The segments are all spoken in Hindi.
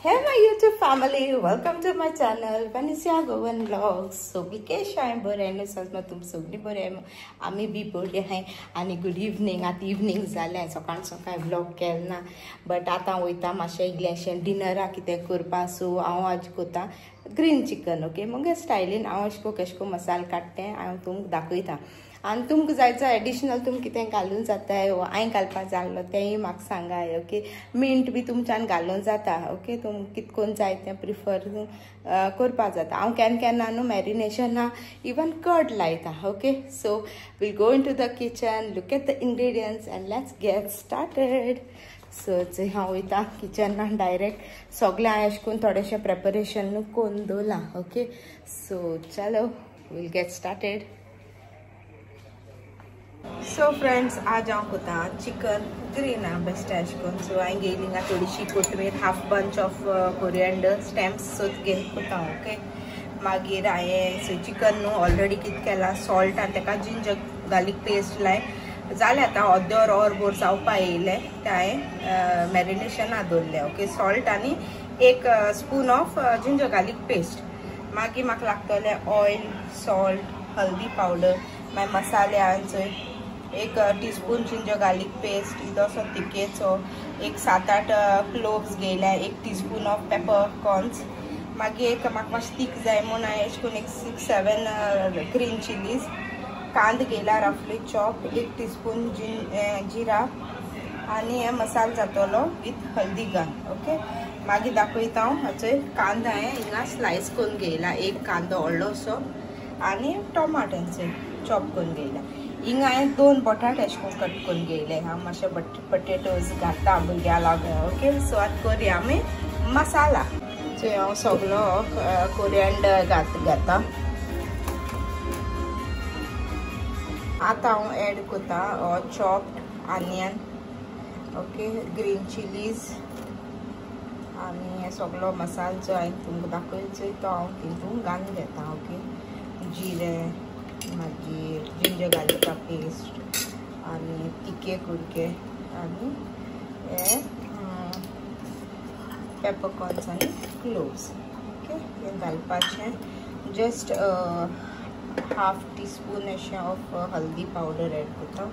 Hey my YouTube family, welcome to my channel Vanessa Govan Vlogs. So Vikesh आहे बरे न्हू सज तुम सगळी बरे आम्ही बी बरे आहे आणि गुड इवनिंग आता इवनिंग जालें सकाळ सकाळ व्लॉग केलना बट आता वयता मातशें इल्लेशें डिनराक कितें करपा सो हांव आज कोता ग्रीन चिकन ओके मगे स्टायलीन हांव अशें कशें मसालो काडटें हांव तुमकां दाखयता आणि तुमकां जायचं एडिशनल तुमकां कितें घालून जाताय वो हांवें घालपाक जाल्लो तेंय म्हाका सांगाय ओके मिंट बी तुमच्यान घालून जाता ओके तुमकां कितकोन जाय तें प्रिफर करपा जाता हांव केन्ना न्हू मॅरिनेशना इवन कर्ड लायता okay so we'll go into the kitchen look at the ingredients and let's get started so थंय हांव वयता किचनान डायरेक्ट सगळें हांवें अशें करून थोडेशें प्रेपरेशन करून दवरलां ओके सो चलो we'll get started so friends आज हांव कोता चिकन ग्रीन बेस्ट अशें सो हांवें घेयली हिंगा थोडीशी कोथमीर half bunch of coriander stems so घेवन कोता ओके मागीर हांवें चिकन न्हू ऑलरेडी कितें केला सॉल्ट आनी ताका जिंजर गार्लीक पेस्ट लाय जालें आतां अर्दवर ऑर बोर जावपा येयलें तें हांवें मॅरिनेशना दवरलें ओके सॉल्ट आनी एक spoon of ginger garlic paste मागीर म्हाका लागतलें ऑयल सॉल्ट हल्दी पावडर मागीर मसाले हांवें थंय एक टीस्पून जिंजर गार्लिक पेस्ट इल्लोसो तिकेचो एक 7-8 क्लोव्स घेयल्या एक टीस्पून ऑफ पेपर कॉर्न्स मागीर एक म्हाका मातशें तीख जाय म्हूण हांवें अशें करून एक 6-7 ग्रीन चिलीज कांदो घेयला रफली चॉप एक टीस्पून जिरा आनी हे मसालो जातलो विथ हल्दी घाल ओके मागीर दाखयता हांव हाचो कांदो हांवें हिंगा स्लायस करून घेयला एक कांदो व्हडलोसो आनी टोमाटांचो चॉप करून घेयला हिंगा हांवें 2 बटाट अशें करून कट करून घेयले हांव मातशे पटेटोज घालता भुरग्यां लागून ओके सो आतां करुया आमी मसाला सो हांव सगळो कोरिएंडर घाता आतां हांव एड कोता chopped onion okay green chillies आनी हे सगळो मसालो जो हांवें तुमकां दाखयचो तो हांव तितून घालून घेता ओके जिरें मागीर जिंजर गार्लिका पेस्ट आनी तिखे कुडके आनी हे पेपरकॉर्न्स आनी क्लोव्स ओके हे घालपाचें जस्ट हाफ टीस्पून अशें ऑफ हल्दी पावडर एड करता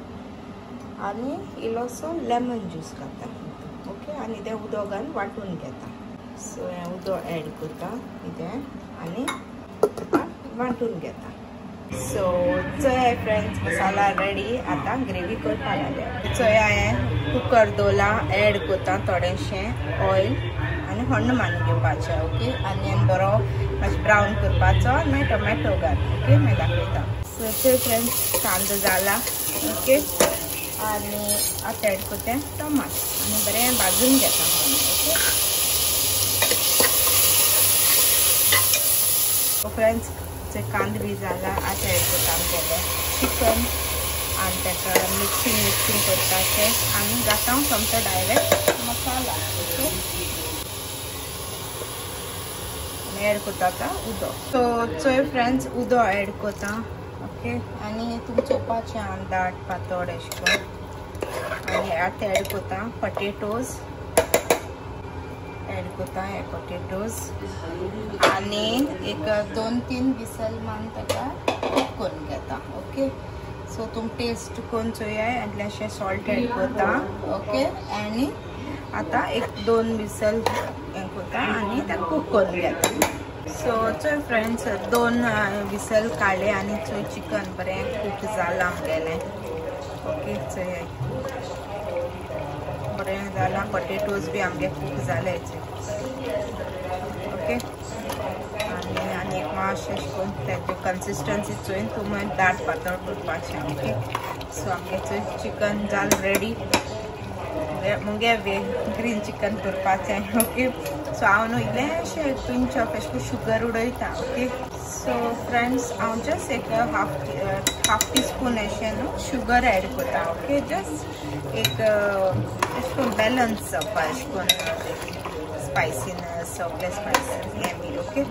आनी इल्लोसो लेमन ज्यूस घालता ओके आनी तें उदक घालून वांटून घेता सो हें उदक एड करता कितें आनी वांटून घेता सो चोय फ्रेंड्स मसाला रेडी आता ग्रेवी करपा लागले चोय हांवें कुकर दवरला एड करता थोडेशें ऑयल आनी हण्ण मारून घेवपाचें ओके आनियन बरो मातशें ब्रावन करपाचो आनी मागीर टोमॅटो घाल ओके मागीर दाखयता सो चोय फ्रेंड्स कांदो जाला ओके आनी आतां एड करता टोमाट आनी बरें भाजून घेता ओके सो फ्रेंड्स कांदो बी जाला आतां एड करता आमगेलें चिकन आनी ताका मिक्सिंग करपाचें आनी घाता सोमतो डायरेक्ट मसाला ओके आनी एड करता आतां उदक सो चोय फ्रेंड्स उदक एड करता ओके आनी तुमचें चोवपाचें आनी दाट पातळ अशें करून आनी आतां एड करता पोटेटोज एड करता हे पोटेटोज आनी एक 2-3 विसल मान ताका कूक करून घेता ओके सो तुम टेस्ट करून चोयाय इल्लेशें सॉल्ट एड करता ओके आनी आतां एक 2 विसल हें करता आनी ताका कूक करून घेता सो चोय फ्रेंड्स 2 विसल काडले आनी चोय चिकन बरें कूक जालां आमगेलें ओके चोय बरें जालां पोटेटोज बी आमगे कूक जाले ओके आनी एक मातशें अशें करून तेजे कन्सिस्टन्सी चोयन तुमी दाट पातळ करपाचें ओके सो आमगे चोय चिकन जाल रेडी मुगे ग्रीन चिकन करपाचें ओके सो हांव न्हू इल्लेशें पिंच ऑफ अशें करून शुगर उडयता ओके सो फ्रेंड्स हांव जस्ट एक हाफ टीस्पून अशें न्हू शुगर एड करता ओके जस्ट एक अशें करून बॅलन्स जावपा अशें करून स्पायसीनस सगळे स्पायसीस हें बी ओके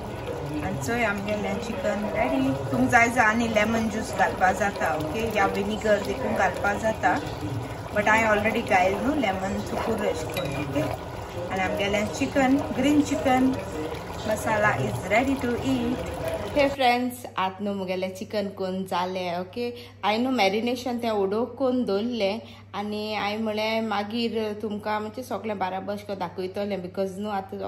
आनी चोय आमगेलें चिकन रेडी तुमकां जाय जाल्यार आनी लेमन ज्यूस घालपा जाता ओके या विनिगर देखून घालपा जाता बट हांवें ऑलरेडी घायल न्हू लेमन चुकूर अशें करून ओके आनी आमगेलें chicken, green chicken masala is ready to eat. Hey friends, आत न्हू मुगेलें चिकन कोन्न जालें. ओके, हांवें न्हू मॅरिनेशन तें उडोवंक कोन्न दवरलें आनी हांवें म्हळें मागीर तुमकां म्हणजे सगळें बाराबर दाखयतलें बिकॉज न्हू आतां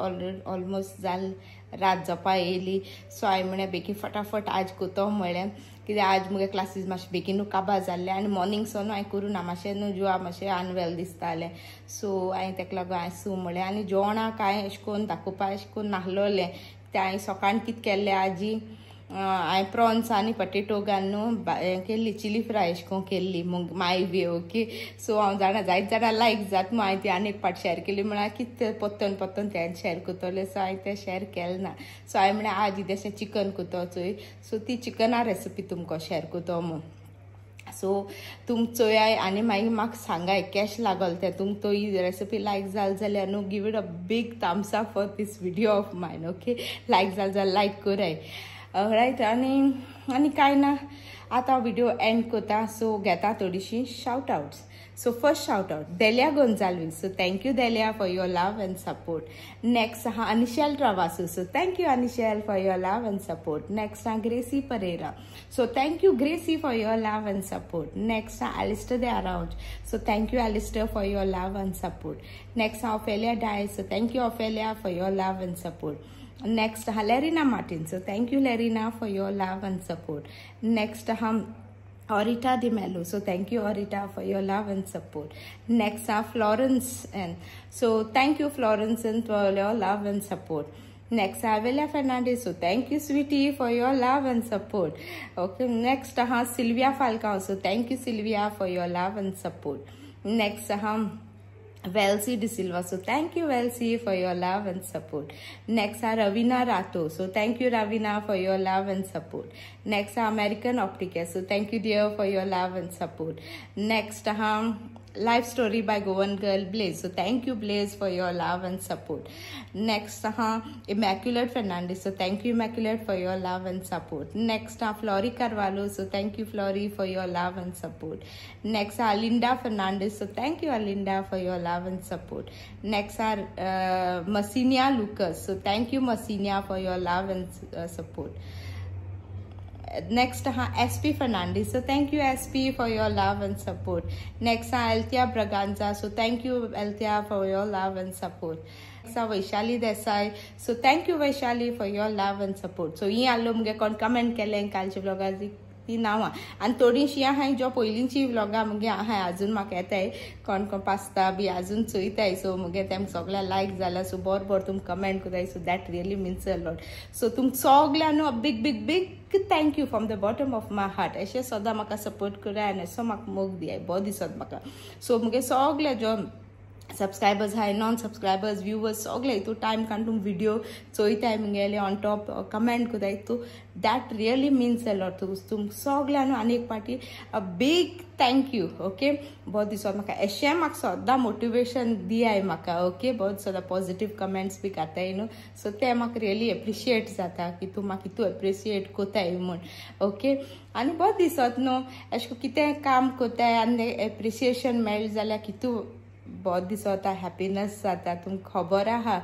ऑलमोस्ट जाल रात जावपा येयली. सो हांवें म्हळें बेगीन फटाफट आज कोतो म्हळें कित्याक आज मुगे क्लासीस मातशें बेगीनू काबार जाल्ले आनी मॉर्निंग सोन हांवें करूं ना, मातशें न्हू जिवा मातशें अनवेल दिसतालें. सो हांवें ताका लागून हांवें सू म्हळें आनी जेवणाक हांवें अशें करून दाखोवपा अशें करून नाहलोलें. ते हांवें सकाळीं कितें केल्लें आजी हांवें प्रॉन्स आनी पटेटो घालून हें केल्ली चिली फ्राय अशें करून केल्ली माय वे. ओके, सो हांव जाणा जायत जाणां लायक जाता म्हूण हांवें ती आनी एक पाट शेअर केली म्हळ्यार कितें पोत्तन पोत्तन तें शेअर करतलें. सो हांवें तें शेअर केलें ना. सो हांवें म्हळें आज इतलेंशें चिकन करतो चोय. सो ती चिकना रेसिपी तुमकां शेअर करतो म्हूण. सो तुम चोयाय आनी मागीर म्हाका सांगाय कॅश लागल तें. तुमकां ही रेसिपी लायक जाल जाल्यार न्हू give it a big thumbs up for this video of mine. Okay, like जाल जाल्यार लायक कराय. रायट, आनी कांय ना, आतां व्हिडिओ एंड कोता. सो घेता थोडीशीं shout outs. So first shout out Delia Gonsalves. So thank you Delia for your love and support. Next आहा Anishel Travasso. So thank you Anishel for your love and support. Next आहा Gracy Pereira. So thank you Gracy for your love and support. Next आहा एलिस्टर दे अराउंड. So thank you Alister for your love and support. Next आहा Ophelia Dias. So thank you Ophelia for your love and support. Next, Lerina Martin. So thank you, Lerina, for your love and support. Next, Orita Di Mello. So thank you, Orita, for your love and support. Next, Florence. And so thank you, Florence, and for your love and support. Next, Avila Fernandez. So thank you, sweetie, for your love and support. Okay. Next, Sylvia Falcao. So thank you, Sylvia, for your love and support. Next, Velsi De Silva. So thank you, Velsi, for your love and support. Next, Ravina Rato. So thank you, Ravina, for your love and support. Next, American Optica. So thank you, dear, for your love and support. Next, Life Story by Goan Girl Blaze. So thank you, Blaze, for your love and support. Next, Immaculate Fernandez. So thank you, Immaculate, for your love and support. Next, Flory Carvalho. So thank you, Flory, for your love and support. Next, Alinda Fernandez. So thank you, Alinda, for your love and support. Next, Masinia Lucas. So thank you, Masinia, for your love and support. Next, SP Fernandez. So thank you, SP, for your love and support. Next, Althea Braganza. So thank you, Althea, for your love and support. Next, Vaishali Desai. So thank you, Vaishali, for your love and support. So ही आलो मुगे कोण कमेंट केलें कालच्या ब्लॉगाची ती नावां आनी थोडीशीं आहाय ज्यो पयलींची व्लॉगां मुगे आहाय अजून म्हाका येताय कोण कोण पासता बी अजून चोयताय. सो मुगे तेम सगळ्या लायक जाला. सो बोर तुम कमेंट कोताय. So that really means a lot. So तुम सगळ्यांक big big big thank you from the bottom of my heart. अशें सदां म्हाका सपोर्ट कराय आनी असो म्हाका मोग दियाय. बरो दिसत म्हाका. सो मुगे सगळे ज्यो सब्सक्रायबर्स हाय, नॉन सब्सक्रायबर्स, व्यूवर्स सगळे हितू टायम काडून व्हिडिओ चोयताय मुगेले ऑन टॉप कमेंट कोताय. तू that really means a lot. तुम सगळ्यांक आनी एक पाटी a big thank you. Okay, बरो दिसत म्हाका. अशें म्हाका सदां मोटिवेशन दियाय म्हाका. ओके, बरो सदां पॉझिटीव कमेंट्स बी घाताय न्हू. सो ते म्हाका रियली एप्रिशिएट जाता की तूं म्हाका हितू एप्रिशिएट कोताय म्हूण. ओके, आनी बरो दिसत न्हू अशें कितें काम कोताय आनी एप्रिसिएशन मेळ्ळें जाल्यार कितू बरो दिसता, हॅपीनेस जाता. तुमकां खबर आहा.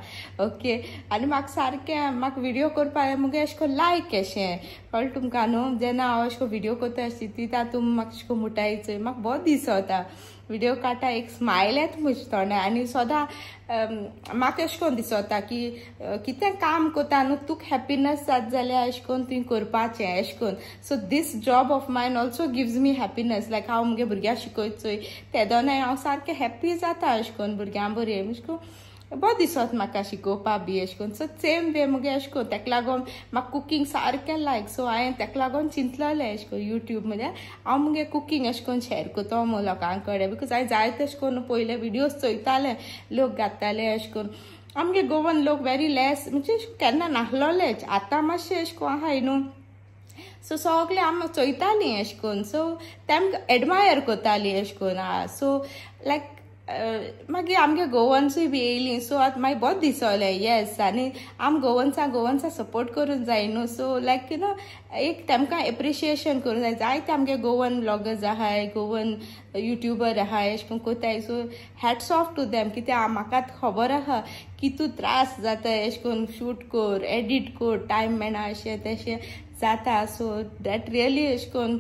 ओके, आनी म्हाका सारकें म्हाका व्हिडिओ करपा मुगे अशें करून लायक अशें कळ्ळें तुमकां न्हू. जेन्ना हांव अशें करून व्हिडिओ करता आसता ती तातूंत म्हाका अशें करून मुटायचो म्हाका बरो दिसता. व्हिडिओ काडटा एक स्मायल येता म्हज्या तोंडार आनी सदां म्हाका अशें करून दिसता की कितें काम करता न्हू तुका हॅपीनेस जाता जाल्यार अशें करून तुवें करपाचें अशें करून. So this job of mine also gives me happiness. Like हांव मुगे भुरग्यांक शिकयचोय ते दोनाय हांव सारकें हॅप्पी जाता अशें करून भुरग्यां बरें अशें करून बरो दिसत म्हाका शिकोवपा बी अशें करून. सो सेम वे मुगे अशें करून ताका लागून म्हाका कुकींग सारकें लायक. सो हांवें ताका लागून चिंतलेलें अशें करून यूट्यूब मध्ये हांव मुगे कुकींग अशें करून शेअर करता म्हूण लोकां कडेन. बिकॉज हांवें जायते अशें करून पयले व्हिडिओज चोयताले लोक घालताले अशें करून. आमगे गोवन लोक व्हेरी लेस म्हणजे केन्ना नाहलोलेच. आतां मातशें अशें करून आहाय न्हू. सो सगळे आमी चोयतालीं अशें करून. सो तेमकां एडमायर कोतालीं अशें करून. सो लायक मागीर आमगे गोवन्सूय बी येयली सो आतां मागीर बहुत दिसोले येस आनी आम गोवन्सा सपोर्ट करून जाय न्हू सो लायक यू नो एक तेमकां एप्रिशिएशन करूंक जाय जायते आमगे गोवन ब्लॉगर्स आहाय गोवन युट्यूबर आहाय अशें करून कोताय so hats off to them कित्याक म्हाका खबर आहा कितू त्रास जाता अशें करून शूट कोर एडिट कोर टायम मेळना अशें तशें जाता सो दॅट रियली अशें करून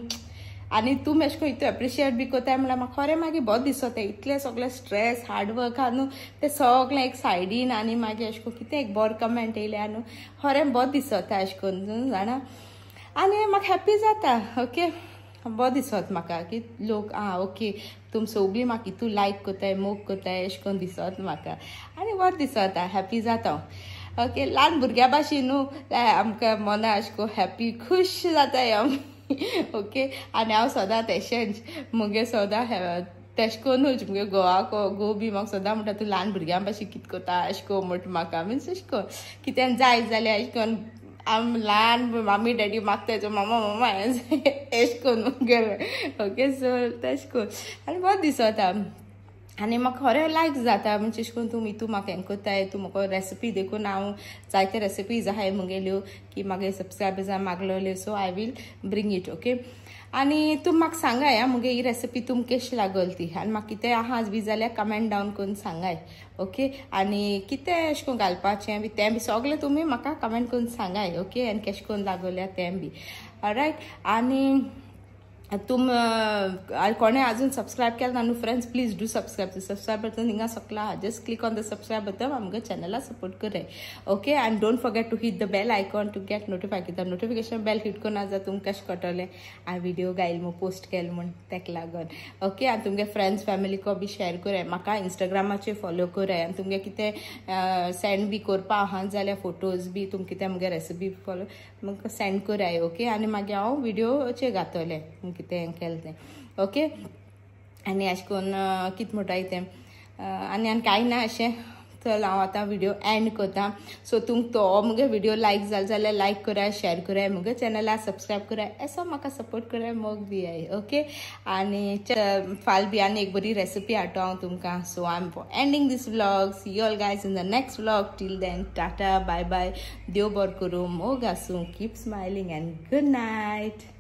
आनी तुमी अशें करून इतू एप्रिशिएट बी कोताय म्हळ्यार म्हाका खरें मागीर बहुत दिसता इतलें सगळें स्ट्रेस हार्डवर्क आहा न्हू तें सगळें एक सायडीन आनी मागीर अशें करून कितें एक बरो कमेंट येयल्या न्हू खरें बहुत दिसता अशें करून जाणा आनी म्हाका हॅप्पी जाता ओके बहुत दिसता म्हाका की लोक ओके तुम सगळीं म्हाका इतू लायक कोताय मोग कोताय अशें करून दिसता म्हाका आनी बहुत दिसता हॅप्पी जाता ओके ल्हान भुरग्या भाशेन न्हू आमकां मना अशें करून हॅप्पी खूश जाताय ओके आनी हांव सदां तेशेंच मुगे सदां तेश कोन्नूच मुगे घोव बी म्हाका सदां म्हणटा तूं ल्हान भुरग्यां भाशेन कितें कोता अशें को म्हूण म्हाका मिन्स अशें को कितें जाय जाल्यार अशें करून आम ल्हान मामी डॅडी मागताय सो मामा एश कोन मुगे ओके सो तेश कोन आनी बहुत दिसता आनी म्हाका खरें लायक जाता म्हणजे अशें करून तूं हितू म्हाका हें कोताय तूं म्हाका रेसिपी देखून हांव जायते रेसिपीज आहाय मुगेल्यो की म्हागे सबस्क्रायबर्सां मागलोल्यो so I will bring it okay आनी तुम म्हाका सांगाय मुगे ही रेसिपी तुम कशी लागल ती आनी म्हाका कितें आहा बी जाल्यार कमेंट डावन करून सांगाय ओके आनी कितें अशें करून घालपाचें बी तें बी सगळें तुमी म्हाका कमेंट करून सांगाय ओके आनी कशें करून लागोल्या तें बी रायट आनी तुम कोणे अजून सब्सक्राइब केला न्हू friends please do subscribe button हिंगा सकला just click on the subscribe button आमगे चॅनला सपोर्ट कराय okay and don't forget to hit the bell icon to get notify कित्याक नोटिफिकेशन बेल हिट करून जा तुमकां कशें कळटलें हांवें व्हिडिओ घायल म्हूण पोस्ट केलें म्हूण तेका लागून ओके आनी तुमगे फ्रेंड्स फॅमिली को बी शेअर कराय म्हाका इंस्टाग्रामाचेर फॉलो कराय आनी तुमगे कितें सेंड बी करपा आहा जाल्यार फोटोज बी तुम कितें मुगे रेसिपी फॉलो म्हाका सेंड कराय ओके आनी मागीर हांव व्हिडिओचेर घातलें कितें केलें तें ओके आनी अशें करून कितें म्हणटाय तें आनी कांय ना अशें चल हांव आतां व्हिडिओ एंड करतां सो तुमकां तो मुगे व्हिडिओ लायक जालो जाल्यार लायक कराय शेअर कराय मुगे चॅनला सबस्क्रायब कराय असो म्हाका सपोर्ट कराय मोग दियाय ओके आनी फाल बी आनी एक बरी रेसिपी हाडटा हांव तुमकां so I am ending this vlog see you all guys in the next vlog till then tata bye bye देव बरें करूं मोग आसूं keep smiling and good night